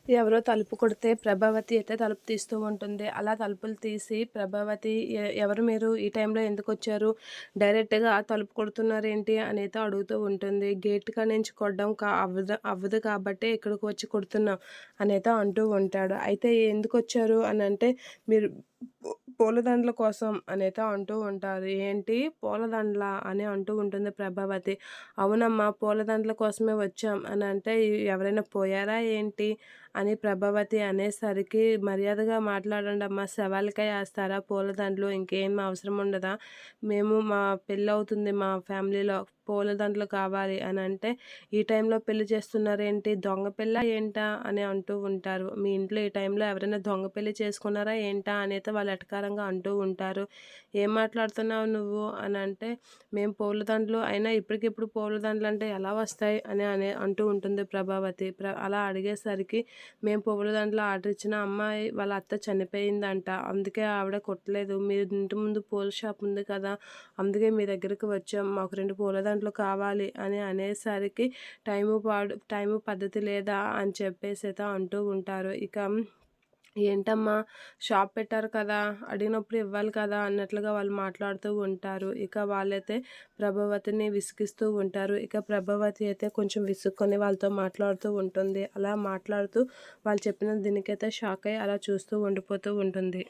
ఎవరో తలుపు కొడితే ప్రభావతి అయితే తలుపు తీస్తూ ఉంటుంది. అలా తలుపులు తీసి ప్రభావతి ఎవరు మీరు? ఈ టైంలో ఎందుకొచ్చారు? డైరెక్ట్‌గా తలుపు కొడుతున్నారేంటి? అనైతే అడుగుతూ ఉంటుంది. గేట్ కాడ్నుంచి కొట్టడం అవ్వదు కాబట్టే ఇక్కడికి వచ్చి కొడుతున్నాం అనైతే అంటూ ఉంటాడు. అయితే ఎందుకొచ్చారు అనంటే, మీరు పూలదండల కోసం అనైతే అంటూ ఉంటారు. ఏంటి పూలదండలా? అని అంటూ ఉంటుంది ప్రభావతి. అవునమ్మా! పూలదండల కోసమే వచ్చాం అనంటే, ఎవరైనా పోయారా ఏంటి? అని ప్రభావతి అనేసరికి, మర్యాదగా మాట్లాడండమ్మా, శవాలకే ఏస్తారా పూలదండలు? ఇంకేం అవసరం ఉండదా? మేము మా పెళ్ళవుతుంది మా ఫ్యామిలీలో, పూలదండలు కావాలి అనంటే, ఈ టైంలో పెళ్లి చేస్తున్నారేంటి? దొంగ పెళ్ళా ఏంటా? అని అంటూ ఉంటారు. మీ ఇంట్లో ఈ టైంలో ఎవరైనా దొంగ పెళ్లి చేసుకున్నారా ఏంటా? అనైతే వాళ్ళు ఎటకారంగా అంటూ ఉంటారు. ఏం మాట్లాడుతున్నావు నువ్వు? అనంటే, మేము పూలదండలు అయినా ఇప్పటికిప్పుడు పూలదండలంటే ఎలా వస్తాయి? అని అంటూ ఉంటుంది ప్రభావతి. అలా అడిగేసరికి, మేము పూలదండలు ఆర్డర్ ఇచ్చిన అమ్మాయి వాళ్ళ అత్త చనిపోయిందంట. అందుకే ఆవిడ కొట్టలేదు. మీ ఇంటి ముందు పూల షాప్ ఉంది కదా! అందుకే మీ దగ్గరికి వచ్చాం. మాకు 2 పూలదండలు కావాలి అని అనేసరికి, టైము పద్ధతి లేదా? అని చెప్పేసైతే అంటూ ఉంటారు. ఇక ఏంటమ్మా, షాప్ పెట్టారు కదా! అడిగినప్పుడు ఇవ్వాలి కదా! అన్నట్లుగా వాళ్ళు మాట్లాడుతూ ఉంటారు. ఇక వాళ్ళైతే ప్రభావతిని విసిగిస్తూ ఉంటారు. ఇక ప్రభావతి అయితే కొంచెం విసుక్కొని వాళ్ళతో మాట్లాడుతూ ఉంటుంది. అలా మాట్లాడుతూ వాళ్ళు చెప్పిన దీనికైతే షాక్ అయ్యి అలా చూస్తూ ఉండిపోతూ ఉంటుంది.